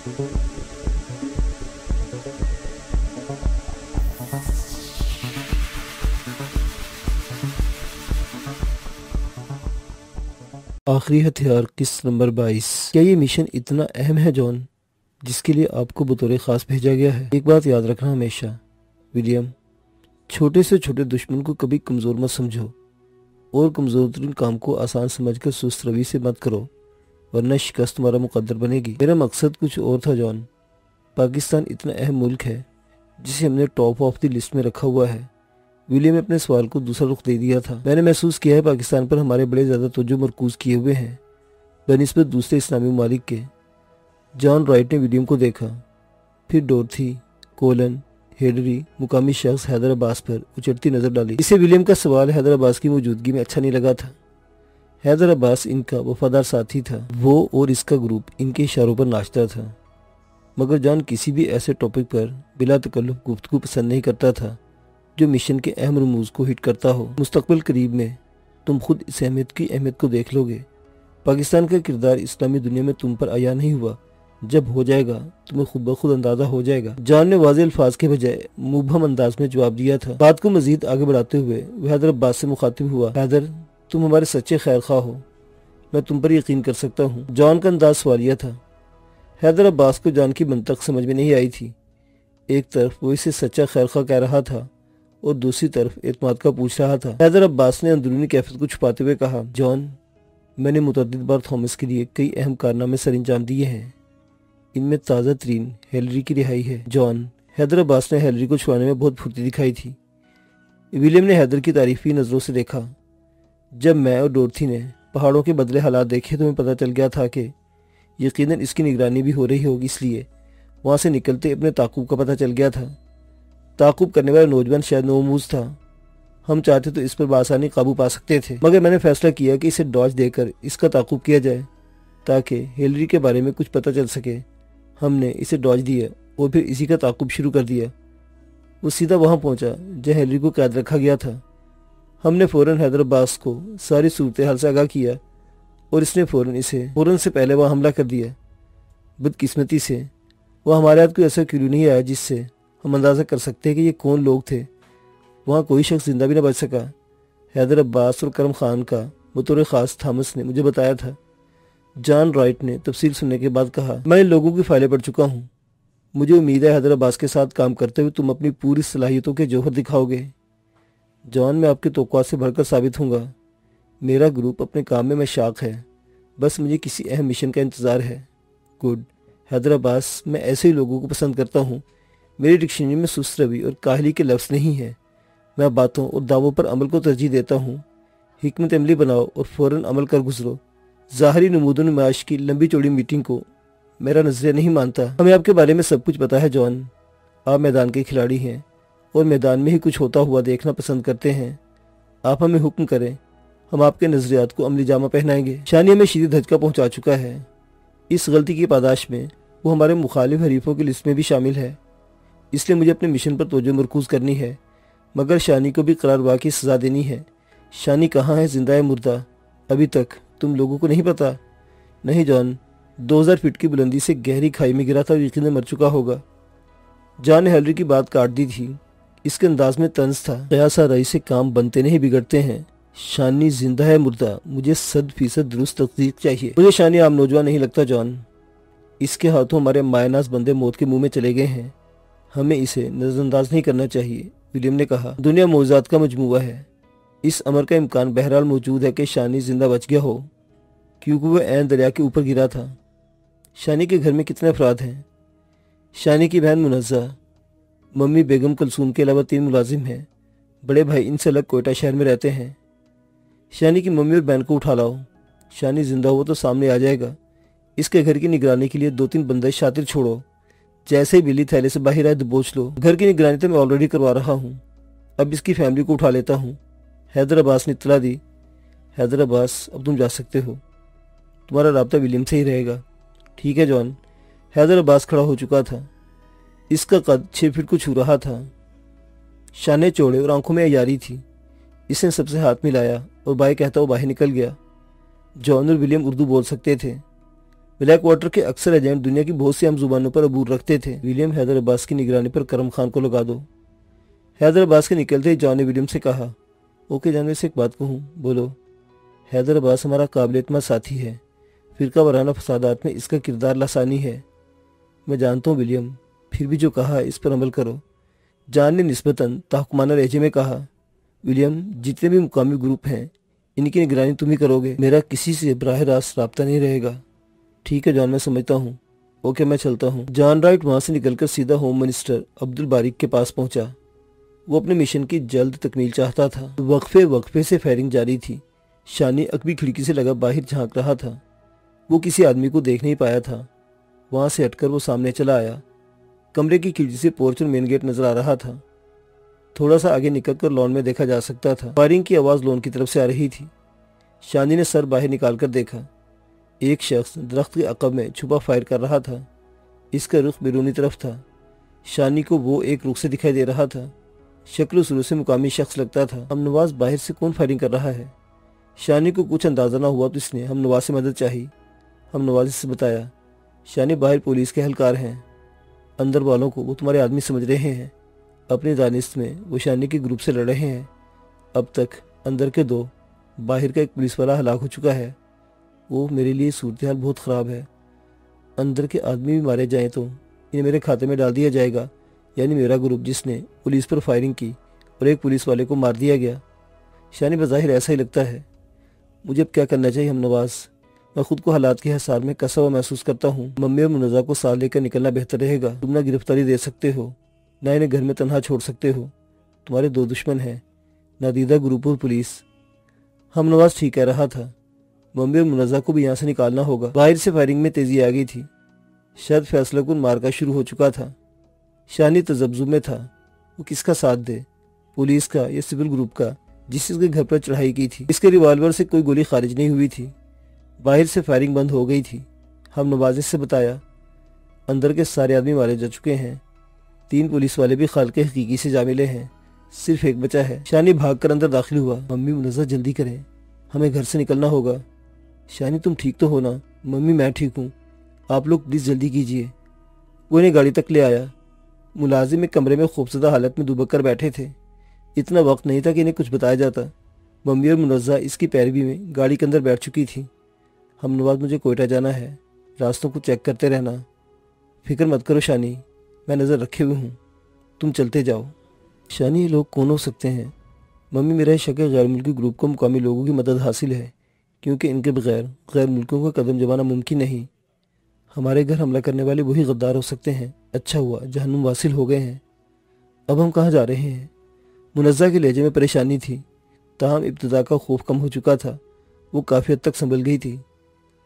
आखिरी हथियार किस्त नंबर 22। क्या ये मिशन इतना अहम है जॉन, जिसके लिए आपको बतौर खास भेजा गया है? एक बात याद रखना हमेशा विलियम, छोटे से छोटे दुश्मन को कभी कमज़ोर मत समझो और कमज़ोर तरीन काम को आसान समझकर सुस्त रवि से मत करो, वरना शिकस्त तुम्हारा मुकद्दर बनेगी। मेरा मकसद कुछ और था जॉन। पाकिस्तान इतना अहम मुल्क है जिसे हमने टॉप ऑफ द लिस्ट में रखा हुआ है। विलियम ने अपने सवाल को दूसरा रुख दे दिया था। मैंने महसूस किया है पाकिस्तान पर हमारे बड़े ज़्यादा तवज्जो मरकूज किए हुए हैं बनिस्बत दूसरे इस्लामी ममालिक के। जॉन राइट ने विलियम को देखा, फिर डोरथी, कोलन, हेडरी, मुकामी शख्स हैदर अब्बास पर उचटती नजर डाली। इसे विलियम का सवाल हैदर अब्बास की मौजूदगी में अच्छा नहीं लगा था। हैदर अब्बास इनका वफादार साथी था, वो और इसका ग्रुप इनके इशारों पर नाचता था। मगर जॉन किसी भी ऐसे टॉपिक पर बिला तकल्लुफ गुफ्तगू पसंद नहीं करता था जो मिशन के अहम रमूज को हिट करता हो। मुस्तकबिल करीब में तुम खुद इस अहमियत को देख लोगे। पाकिस्तान का किरदार इस्लामी दुनिया में तुम पर आया नहीं हुआ, जब हो जाएगा तुम्हें खुद ब खुद अंदाजा हो जाएगा। जॉन ने वाज़ेह अल्फाज के बजाय मुबहम अंदाज में जवाब दिया था। बात को मजीद आगे बढ़ाते हुए वह हैदर अब्बास से मुखातिब हुआ। हैदर, तुम हमारे सच्चे खैर खा हो, मैं तुम पर यकीन कर सकता हूँ। जॉन का अंदाज सवालिया था। हैदर अब्बास को जॉन की मंतक समझ में नहीं आई थी। एक तरफ वो इसे सच्चा खैर खा कह रहा था और दूसरी तरफ एतमाद का पूछ रहा था। हैदर अब्बास ने अंदरूनी कैफियत को छुपाते हुए कहा, जॉन, मैंने मुतअद्दिद बार थॉमस के लिए कई अहम कारनामे सर अंजाम दिए हैं। इनमें ताज़ा तरीन हेलरी की रिहाई है। जॉन, हैदर अब्बास ने हेलरी को छुड़ाने में बहुत फुर्ती दिखाई थी। विलियम ने हैदर की तारीफी नज़रों से देखा। जब मैं और डोरथी ने पहाड़ों के बदले हालात देखे तो हमें पता चल गया था कि यकीनन इसकी निगरानी भी हो रही होगी, इसलिए वहाँ से निकलते अपने ताक़ुब का पता चल गया था। ताक़ुब करने वाला नौजवान शायद नौमूज था। हम चाहते तो इस पर बासानी काबू पा सकते थे, मगर मैंने फैसला किया कि इसे डॉज देकर इसका ताक़ुब किया जाए ताकि हेलरी के बारे में कुछ पता चल सके। हमने इसे डॉज दिया और फिर इसी का ताक़ुब शुरू कर दिया। वो सीधा वहाँ पहुँचा जहाँ हेलरी को कैद रखा गया था। हमने फ़ौरन हैदर अब्बास को सारी सूरत हाल से आगाह किया और इसने फ़ौरन से पहले वहाँ हमला कर दिया। बदकिस्मती से वह हमारे हाथ कोई ऐसा क्लू नहीं आया जिससे हम अंदाज़ा कर सकते हैं कि ये कौन लोग थे। वहाँ कोई शख्स जिंदा भी न बच सका। हैदर अब्बास और करम खान का बतौर ख़ास थॉमस ने मुझे बताया था। जॉन राइट ने तफसील सुनने के बाद कहा, मैं इन लोगों की फाइलें पढ़ चुका हूँ। मुझे उम्मीद है हैदर अब्बास के साथ काम करते हुए तुम अपनी पूरी सलाहियतों के जौहर दिखाओगे। जॉन, मैं आपके तौक़ुआत से बढ़कर साबित हूँगा। मेरा ग्रुप अपने काम में मशाक है, बस मुझे किसी अहम मिशन का इंतज़ार है। गुड हैदर अब्बास, मैं ऐसे ही लोगों को पसंद करता हूँ। मेरी डिक्शनरी में सुस्त रवि और काहली के लफ्ज़ नहीं है। मैं बातों और दावों पर अमल को तरजीह देता हूँ। हिकमत अमली बनाओ और फ़ौरन अमल कर गुजरो। ज़ाहरी नमूद नुमाइश की लंबी चौड़ी मीटिंग को मेरा नज़रिया नहीं मानता। हमें आपके बारे में सब कुछ पता है जॉन। आप मैदान के खिलाड़ी हैं और मैदान में ही कुछ होता हुआ देखना पसंद करते हैं। आप हमें हुक्म करें, हम आपके नज़रियात को अमली जामा पहनाएंगे। शानिया में शदीद धचका पहुँचा चुका है। इस गलती की पादाश में वो हमारे मुखालिफ हरीफों की लिस्ट में भी शामिल है, इसलिए मुझे अपने मिशन पर तवज्जो मरकूज़ करनी है, मगर शानी को भी करारवा की सज़ा देनी है। शानी कहाँ है, जिंदा है मुर्दा, अभी तक तुम लोगों को नहीं पता? नहीं जॉन, 2000 फीट की बुलंदी से गहरी खाई में गिरा था और यकीनन मर चुका होगा। जॉन ने हेलरी की बात काट दी थी। इसके अंदाज में तंज था। कयासा रई से काम बनते नहीं बिगड़ते हैं। शानी जिंदा है मुर्दा, मुझे 100% दुरुस्त तस्दीक चाहिए। मुझे शानी आम नौजवान नहीं लगता जॉन। इसके हाथों हमारे मायनाज बंदे मौत के मुंह में चले गए हैं। हमें इसे नज़रअंदाज नहीं करना चाहिए। विलियम ने कहा, दुनिया मौजूदात का मजमुआ है। इस अमर का इम्कान बहरहाल मौजूद है कि शानी जिंदा बच गया हो, क्योंकि वह ऐन दरिया के ऊपर गिरा था। शानी के घर में कितने अफराद हैं? शानी की बहन मुनज़्ज़ा, मम्मी बेगम कुलसूम के अलावा 3 मुलाजिम हैं। बड़े भाई इनसे अलग कोयटा शहर में रहते हैं। शानी की मम्मी और बहन को उठा लाओ। शानी जिंदा हो तो सामने आ जाएगा। इसके घर की निगरानी के लिए 2-3 बंदे शातिर छोड़ो। जैसे ही बिल्ली थैले से बाहर आए दबोच लो। घर की निगरानी तो मैं ऑलरेडी करवा रहा हूँ, अब इसकी फैमिली को उठा लेता हूँ। हैदर अब्बास ने इत्तला दी। हैदर अब्बास, अब तुम जा सकते हो। तुम्हारा राब्ता विलियम से ही रहेगा। ठीक है जॉन। हैदर अब्बास खड़ा हो चुका था। इसका कद 6 फीट को छू रहा था। शाने चौड़े और आंखों में अयारी थी। इसने सबसे हाथ मिलाया और बाय कहता हुआ बाहर निकल गया। जॉन और विलियम उर्दू बोल सकते थे। ब्लैक वाटर के अक्सर एजेंट दुनिया की बहुत सी आम जुबानों पर अबूर रखते थे। विलियम, हैदर अब्बास की निगरानी पर करम खान को लगा दो। हैदर अब्बास के निकलते ही जॉन ने विलियम से कहा, ओके जानवर से एक बात कहूँ, बोलो। हैदर अब्बास हमारा काबिल एतमाद साथी है। फिरका वाराना फसादात में इसका किरदार लासानी है। मैं जानता हूँ विलियम, फिर भी जो कहा इस पर अमल करो। जॉन ने निस्बतन ताहुकमाना लहजे में कहा, विलियम, जितने भी मुकामी ग्रुप हैं इनकी निगरानी तुम ही करोगे। मेरा किसी से बराह रास्त राब्ता नहीं रहेगा। ठीक है जॉन, मैं समझता हूँ। ओके, मैं चलता हूँ। जॉन राइट वहाँ से निकलकर सीधा होम मिनिस्टर अब्दुल बारिक के पास पहुंचा। वो अपने मिशन की जल्द तकमील चाहता था। वक्फे से फायरिंग जारी थी। शानी अकबी खिड़की से लगा बाहर झांक रहा था। वो किसी आदमी को देख नहीं पाया था। वहां से हटकर वो सामने चला आया। कमरे की खिड़की से पोर्च और मेन गेट नजर आ रहा था। थोड़ा सा आगे निकलकर लॉन में देखा जा सकता था। फायरिंग की आवाज लॉन की तरफ से आ रही थी। शानी ने सर बाहर निकालकर देखा। एक शख्स दरख्त के अकब में छुपा फायर कर रहा था। इसका रुख बैरूनी तरफ था। शानी को वो एक रुख से दिखाई दे रहा था। शक्ल सूरत से मुकामी शख्स लगता था। हमनवाज बाहर से कौन फायरिंग कर रहा है? शानी को कुछ अंदाजा ना हुआ तो इसने हमनवाज से मदद चाही। हमनवाज से बताया, शानी बाहर पुलिस के एहलकार हैं। अंदर वालों को वो तुम्हारे आदमी समझ रहे हैं। अपनी दानिश में वो शानी के ग्रुप से लड़ रहे हैं। अब तक अंदर के 2, बाहर का एक पुलिस वाला हलाक हो चुका है। वो मेरे लिए सूरत हाल बहुत ख़राब है। अंदर के आदमी भी मारे जाएं तो इन्हें मेरे खाते में डाल दिया जाएगा, यानी मेरा ग्रुप जिसने पुलिस पर फायरिंग की और एक पुलिस वाले को मार दिया गया। शानी बज़ाहिर ऐसा ही लगता है। मुझे अब क्या करना चाहिए हमनवाज? मैं खुद को हालात के हिसार में कसा हुआ महसूस करता हूँ। मम्मी और मुनज़्ज़ा को साथ लेकर निकलना बेहतर रहेगा। तुम ना गिरफ्तारी दे सकते हो, ना इन्हें घर में तनहा छोड़ सकते हो। तुम्हारे 2 दुश्मन हैं, नादीदा ग्रुप और पुलिस। हमनवाज ठीक कह रहा था। मम्मी और मुनज़्ज़ा को भी यहाँ से निकालना होगा। बाहर से फायरिंग में तेजी आ गई थी। शायद फैसला कुन मार्का शुरू हो चुका था। शानी तजब्जुब में था। वो किसका साथ दे, पुलिस का या सिविल ग्रुप का जिसके घर पर चढ़ाई की थी? इसके रिवॉल्वर से कोई गोली खारिज नहीं हुई थी। बाहर से फायरिंग बंद हो गई थी। हमनवाज से बताया, अंदर के सारे आदमी मारे जा चुके हैं। 3 पुलिस वाले भी खाल के हकीकी से जा मिले हैं। सिर्फ एक बचा है। शानी भागकर अंदर दाखिल हुआ। मम्मी, मुनज़्ज़ा जल्दी करें, हमें घर से निकलना होगा। शानी, तुम ठीक तो हो ना? मम्मी, मैं ठीक हूँ। आप लोग प्लीज़ जल्दी कीजिए। वो इन्हें गाड़ी तक ले आया। मुलाजिम एक कमरे में खूबसूरत हालत में दुबक कर बैठे थे। इतना वक्त नहीं था कि इन्हें कुछ बताया जाता। मम्मी और मुनज़्ज़ा इसकी पैरवी में गाड़ी के अंदर बैठ चुकी थी। हमनवाज, मुझे कोयटा जाना है, रास्तों को चेक करते रहना। फिक्र मत करो शानी, मैं नज़र रखे हुए हूँ, तुम चलते जाओ। शानी, ये लोग कौन हो सकते हैं? मम्मी, मेरा शक है गैर मुल्की ग्रुप को मुकामी लोगों की मदद हासिल है, क्योंकि इनके बगैर गैर मुल्कों का कदम जमाना मुमकिन नहीं। हमारे घर हमला करने वाले वही गद्दार हो सकते हैं। अच्छा हुआ जहन्नुम वासिल हो गए हैं। अब हम कहाँ जा रहे हैं? मुनज़्ज़ा के लहजे में परेशानी थी, ताहम इब्तिदा का खौफ कम हो चुका था। वो काफ़ी हद तक संभल गई थी।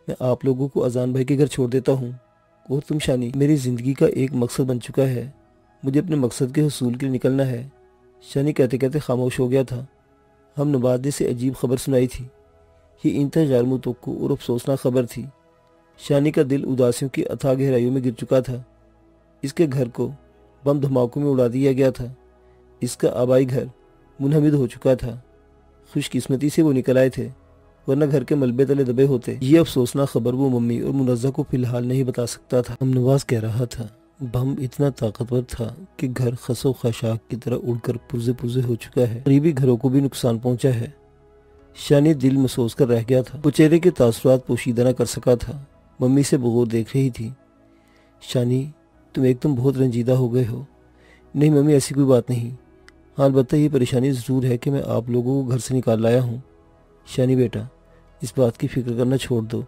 मैं आप लोगों को अजान भाई के घर छोड़ देता हूँ। और तुम शानी, मेरी ज़िंदगी का एक मकसद बन चुका है। मुझे अपने मकसद के हसूल के लिए निकलना है। शानी कहते कहते खामोश हो गया था। हमनवाज ने से अजीब खबर सुनाई थी। ये इंतहा गैर मुतवक्को और अफसोसनाक खबर थी। शानी का दिल उदासियों की अथाह गहराइयों में गिर चुका था। इसके घर को बम धमाकों में उड़ा दिया गया था। इसका आबाई घर मुनहमिद हो चुका था। खुशकिस्मती से वो निकल आए थे, वरना घर के मलबे तले दबे होते। ये अफसोसनाक खबर वो मम्मी और मुनज़्ज़ा को फिलहाल नहीं बता सकता था। हमनवाज कह रहा था, बम इतना ताकतवर था कि घर खसो खशाक की तरह उड़कर पुर्जे पुर्जे हो चुका है। करीबी घरों को भी नुकसान पहुंचा है। शानी दिल महसूस कर रह गया था। वो चेहरे के तासुरात पोशीदा न कर सका था। मम्मी से बगौर देख रही थी। शानी, तुम एकदम बहुत रंजीदा हो गए हो। नहीं मम्मी, ऐसी कोई बात नहीं। हाँ, अलबत्ता ये परेशानी ज़रूर है कि मैं आप लोगों को घर से निकाल लाया हूँ। शानी बेटा, इस बात की फिक्र करना छोड़ दो।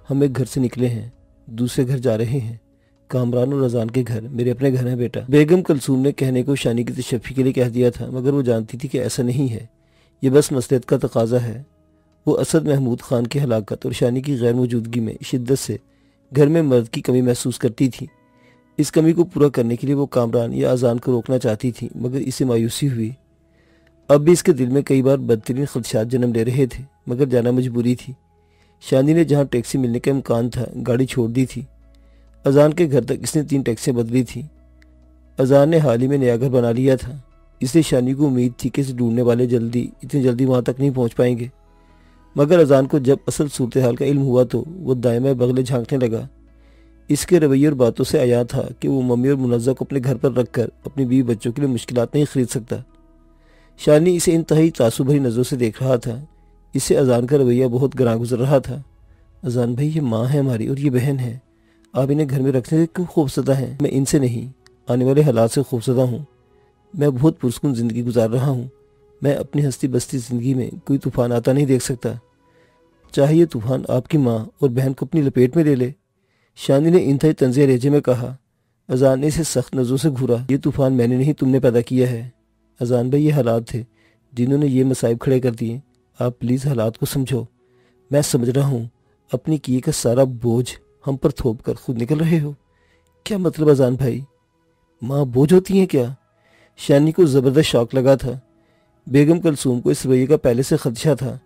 हम एक घर से निकले हैं, दूसरे घर जा रहे हैं। कामरान और रज़ान के घर मेरे अपने घर हैं बेटा। बेगम कलसूम ने कहने को शानी की तशफ़ी के लिए कह दिया था, मगर वो जानती थी कि ऐसा नहीं है। ये बस मसलहत का तकाजा है। वो असद महमूद खान की हलाकत और शानी की गैर मौजूदगी में शिद्दत से घर में मर्द की कमी महसूस करती थी। इस कमी को पूरा करने के लिए वो कामरान या अजान को रोकना चाहती थी, मगर इसे मायूसी हुई। अब भी इसके दिल में कई बार बदतरीन खदशात जन्म ले रहे थे, मगर जाना मजबूरी थी। शानी ने जहाँ टैक्सी मिलने का इम्कान था गाड़ी छोड़ दी थी। अजान के घर तक इसने 3 टैक्सियाँ बदली थी। अजान ने हाल ही में नया घर बना लिया था, इसलिए शानी को उम्मीद थी कि इसे ढूंढने वाले इतनी जल्दी वहाँ तक नहीं पहुँच पाएंगे। मगर अजान को जब असल सूरत हाल का इल्म हुआ तो वो दाएं बगले झांकने लगा। इसके रवैये और बातों से आया था कि वो मम्मी और मुनज़्ज़ा को अपने घर पर रखकर अपनी बीवी बच्चों के लिए मुश्किलात नहीं खरीद सकता। शानी इसे इंतहाई तासुब भरी नज़रों से देख रहा था। इससे अजान का रवैया बहुत गरां गुजर रहा था। अजान भाई, ये माँ है हमारी और ये बहन है, आप इन्हें घर में रखने से क्यों खौफज़दा हैं? मैं इनसे नहीं, आने वाले हालात से खौफज़दा हूँ। मैं बहुत पुरसुकून ज़िंदगी गुजार रहा हूँ। मैं अपनी हंसती बसती ज़िंदगी में कोई तूफ़ान आता नहीं देख सकता, चाहे ये तूफ़ान आपकी माँ और बहन को अपनी लपेट में ले ले। शानी ने इंतहाई तंज़िया लहजे में कहा। अजान ने इसे सख्त नज़रों से घूरा। ये तूफ़ान मैंने नहीं, तुमने पैदा किया है। अजान भाई, ये हालात थे जिन्होंने ये मसाइब खड़े कर दिए। आप प्लीज़ हालात को समझो। मैं समझ रहा हूँ, अपनी किए का सारा बोझ हम पर थोप कर खुद निकल रहे हो। क्या मतलब अजान भाई? माँ बोझ होती हैं क्या? शानी को ज़बरदस्त शौक लगा था। बेगम कलसूम को इस रवैये का पहले से खदशा था।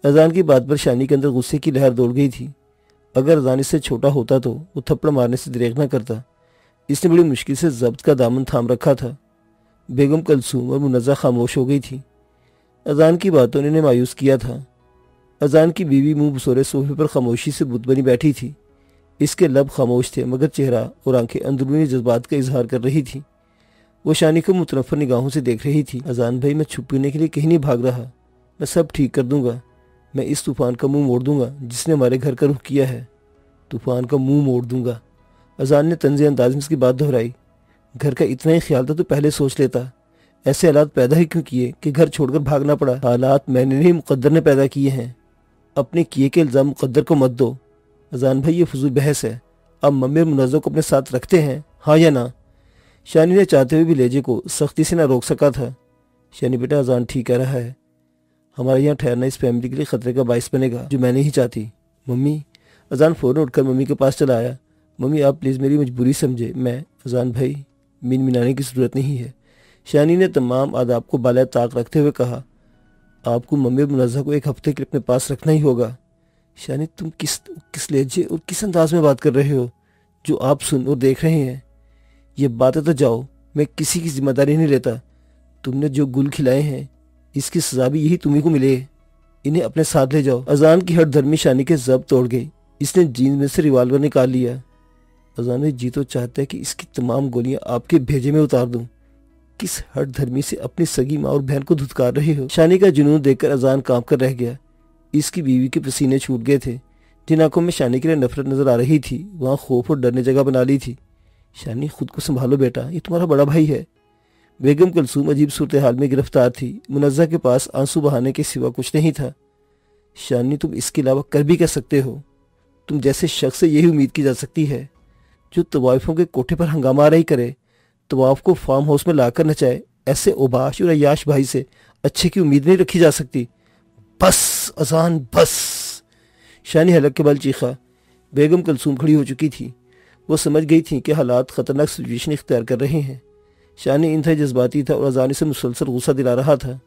अजान की बात पर शानी के अंदर गुस्से की लहर दौड़ गई थी। अगर अजान इससे छोटा होता तो वो थप्पड़ मारने से दरेक न करता। इसने बड़ी मुश्किल से जब्त का दामन थाम रखा था। बेगम कलसूम और मुनज़्ज़ा खामोश हो गई थी। अजान की बातों ने इन्हें मायूस किया था। अजान की बीवी मुंह बसोरे सोफे पर खामोशी से बुत बनी बैठी थी। इसके लब खामोश थे मगर चेहरा और आंखें अंदरूनी जज्बात का इजहार कर रही थी। वो शानी को मुतनफ़्फ़र निगाहों से देख रही थी। अजान भाई, मैं छुपने के लिए कहीं नहीं भाग रहा। मैं सब ठीक कर दूंगा। मैं इस तूफ़ान का मुंह मोड़ दूंगा जिसने हमारे घर का रुख किया है। तूफ़ान का मुंह मोड़ दूंगा। अजान ने तंज़े अंदाज में इसकी बात दोहराई। घर का इतना ही ख्याल था तो पहले सोच लेता। ऐसे हालात पैदा ही क्यों किए कि घर छोड़कर भागना पड़ा? हालात मैंने नहीं, मुक़द्दर ने पैदा किए हैं। अपने किए के इल्ज़ाम मुक़द्दर को मत दो। अजान भाई, ये फजूल बहस है। अब मम्मी और मुनज़्ज़ा को अपने साथ रखते हैं, हाँ या ना? शानी ने चाहते हुए भी लहजे को सख्ती से ना रोक सका था। शानी बेटा, अजान ठीक कह रहा है। हमारा यहाँ ठहरना इस फैमिली के लिए खतरे का बाइस बनेगा, जो मैं नहीं चाहती। मम्मी, अजान फ़ौरन उठकर मम्मी के पास चला आया। मम्मी, आप प्लीज़ मेरी मजबूरी समझे। मैं अजान भाई, मिन मिनाने की ज़रूरत नहीं है। शानी ने तमाम आदाब को बाला ताक रखते हुए कहा। आपको मम्मी और मुनज़्ज़ा को एक हफ्ते के लिए अपने पास रखना ही होगा। शानी, तुम किस लहजे और किस अंदाज में बात कर रहे हो जो आप सुन और देख रहे हैं? ये बातें तो जाओ, मैं किसी की जिम्मेदारी नहीं लेता। तुमने जो गुल खिलाए हैं इसकी सजा भी यही तुम्ही को मिले। इन्हें अपने साथ ले जाओ। अजान की हट धर्मी शानी के जब तोड़ गई। इसने जीन्स में से रिवाल्वर निकाल लिया। अजान ने जी तो चाहता है कि इसकी तमाम गोलियां आपके भेजे में उतार दूं। किस हट धर्मी से अपनी सगी माँ और बहन को धुतकार रहे हो? शानी का जुनून देखकर अजान कांप कर रह गया। इसकी बीवी के पसीने छूट गए थे। जिन आंखों में शानी के लिए नफरत नजर आ रही थी वहां खौफ और डर ने जगह बना ली थी। शानी, खुद को संभालो बेटा, ये तुम्हारा बड़ा भाई है। बेगम कलसूम अजीब सूरत हाल में गिरफ्तार थी। मुनज़्ज़ा के पास आंसू बहाने के सिवा कुछ नहीं था। शानी, तुम इसके अलावा कर भी कह सकते हो। तुम जैसे शख्स से यही उम्मीद की जा सकती है जो तवाइफों के कोठे पर हंगामा रही करे, तवाफ को फार्म हाउस में लाकर नचाए। ऐसे ओबाश और अयाश भाई से अच्छे की उम्मीद नहीं रखी जा सकती। बस अजान, बस। शानी हलक के बल चीखा। बेगम कलसूम खड़ी हो चुकी थी। वो समझ गई थी कि हालात खतरनाक सिचुएशन इख्तियार कर रहे हैं। शानी इंतहाई जज्बाती था और अजान से मुसलसल गुस्सा दिला रहा था।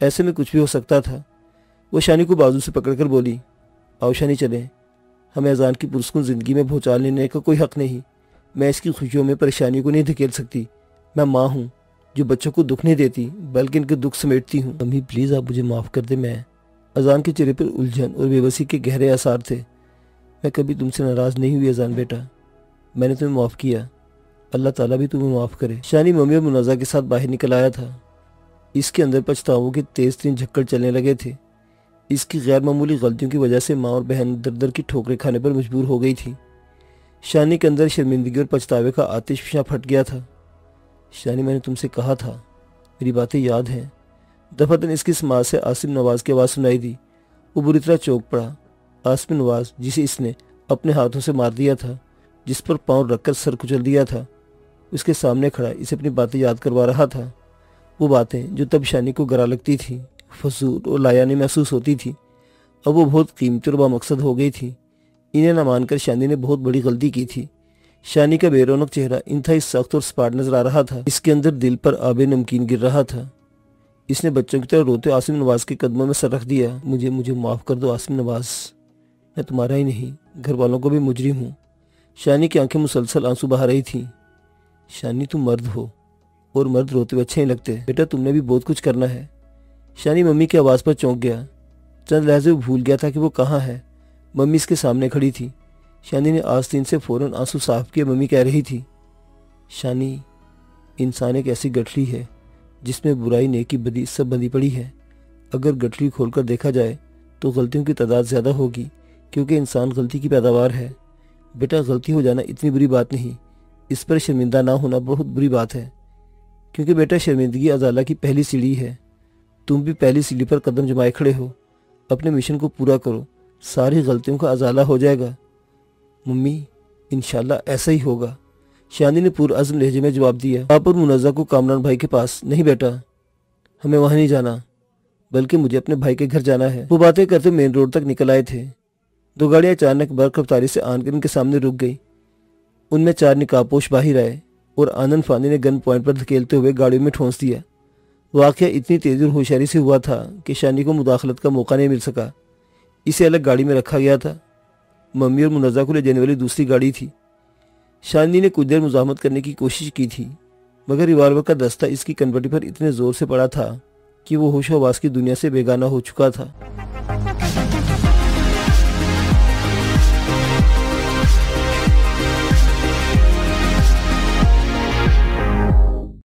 ऐसे में कुछ भी हो सकता था। वो शानी को बाजू से पकड़कर बोली, आओ शानी, चलें। हमें अजान की पुरस्कुन ज़िंदगी में भूचाल लेने का कोई हक़ नहीं। मैं इसकी खुशियों में परेशानी को नहीं धकेल सकती। मैं माँ हूँ जो बच्चों को दुख नहीं देती बल्कि इनके दुख समेटती हूँ। मम्मी प्लीज़, आप मुझे माफ़ कर दे। मैं अजान के चेहरे पर उलझन और बेबसी के गहरे आसार थे। मैं कभी तुमसे नाराज़ नहीं हुई अजान बेटा। मैंने तुम्हें माफ़ किया। अल्लाह ताला भी तुम्हें माफ़ करे। शानी मम्मी और मुनज़्ज़ा के साथ बाहर निकल आया था। इसके अंदर पछतावों के तेज़ तीन झक्कड़ चलने लगे थे। इसकी गैर मामूली गलतियों की वजह से माँ और बहन दर दर की ठोकरें खाने पर मजबूर हो गई थी। शानी के अंदर शर्मिंदगी और पछतावे का आतिश फट गया था। शानी, मैंने तुमसे कहा था, मेरी बातें याद हैं। दफातन इसकी समाज से आसिम नवाज की आवाज़ सुनाई दी। वो बुरी तरह चौंक पड़ा। आसिम नवाज, जिसे इसने अपने हाथों से मार दिया था, जिस पर पाँव रखकर सर कुचल दिया था, उसके सामने खड़ा इसे अपनी बातें याद करवा रहा था। वो बातें जो तब शानी को गरा लगती थी, फजूल और लायानी महसूस होती थी, अब वो बहुत कीमती और बामकसद हो गई थी। इन्हें न मानकर शानी ने बहुत बड़ी गलती की थी। शानी का बेरौनक चेहरा इंतहाई सख्त और स्पाट नजर आ रहा था। इसके अंदर दिल पर आबे नमकीन गिर रहा था। इसने बच्चों की तरह रोते आसिम नवाज के कदमों में सर रख दिया। मुझे मुझे माफ़ कर दो आसिम नवाज। मैं तुम्हारा ही नहीं, घर वालों को भी मुजरिम हूँ। शानी की आंखें मुसलसल आंसू बहा रही थीं। शानी, तुम मर्द हो और मर्द रोते हुए अच्छे नहीं लगते। बेटा, तुमने भी बहुत कुछ करना है। शानी मम्मी की आवाज़ पर चौंक गया। चंद लहजे वो भूल गया था कि वो कहाँ है। मम्मी इसके सामने खड़ी थी। शानी ने आस्तीन से फौरन आंसू साफ किए। मम्मी कह रही थी, शानी, इंसान एक ऐसी गठरी है जिसमें बुराई, नेकी, बदी सब बंधी पड़ी है। अगर गठरी खोलकर देखा जाए तो गलतियों की तादाद ज़्यादा होगी, क्योंकि इंसान गलती की पैदावार है। बेटा, गलती हो जाना इतनी बुरी बात नहीं, इस पर शर्मिंदा ना होना बहुत बुरी बात है। क्योंकि बेटा, शर्मिंदगी अजाला की पहली सीढ़ी है। तुम भी पहली सीढ़ी पर कदम जमाए खड़े हो। अपने मिशन को पूरा करो, सारी गलतियों का अजाला हो जाएगा। मम्मी, इंशाल्लाह ऐसा ही होगा, शानी ने पुरअज़्म लहजे में जवाब दिया। आप और मुनज़्ज़ा को कामरान भाई के पास। नहीं बेटा, हमें वहाँ नहीं जाना, बल्कि मुझे अपने भाई के घर जाना है। वो बातें करते मेन रोड तक निकल आए थे। दो गाड़ियाँ अचानक बर्क रफ्तारी से आनकर उनके सामने रुक गई। उनमें 4 निकाबपोश बाहर आए और आनंद फानी ने गन पॉइंट पर धकेलते हुए गाड़ियों में ठोंस दिया। वाक़या इतनी तेज़ी और होशियारी से हुआ था कि शानी को मुदाखलत का मौका नहीं मिल सका। इसे अलग गाड़ी में रखा गया था। मम्मी और मुनज़्ज़ा को ले जाने वाली दूसरी गाड़ी थी। शानी ने कुछ देर मुज़ाहमत करने की कोशिश की थी, मगर रिवाल्वर का दस्ता इसकी कनपटी पर इतने ज़ोर से पड़ा था कि वो होशो-हवास की दुनिया से बेगाना हो चुका था।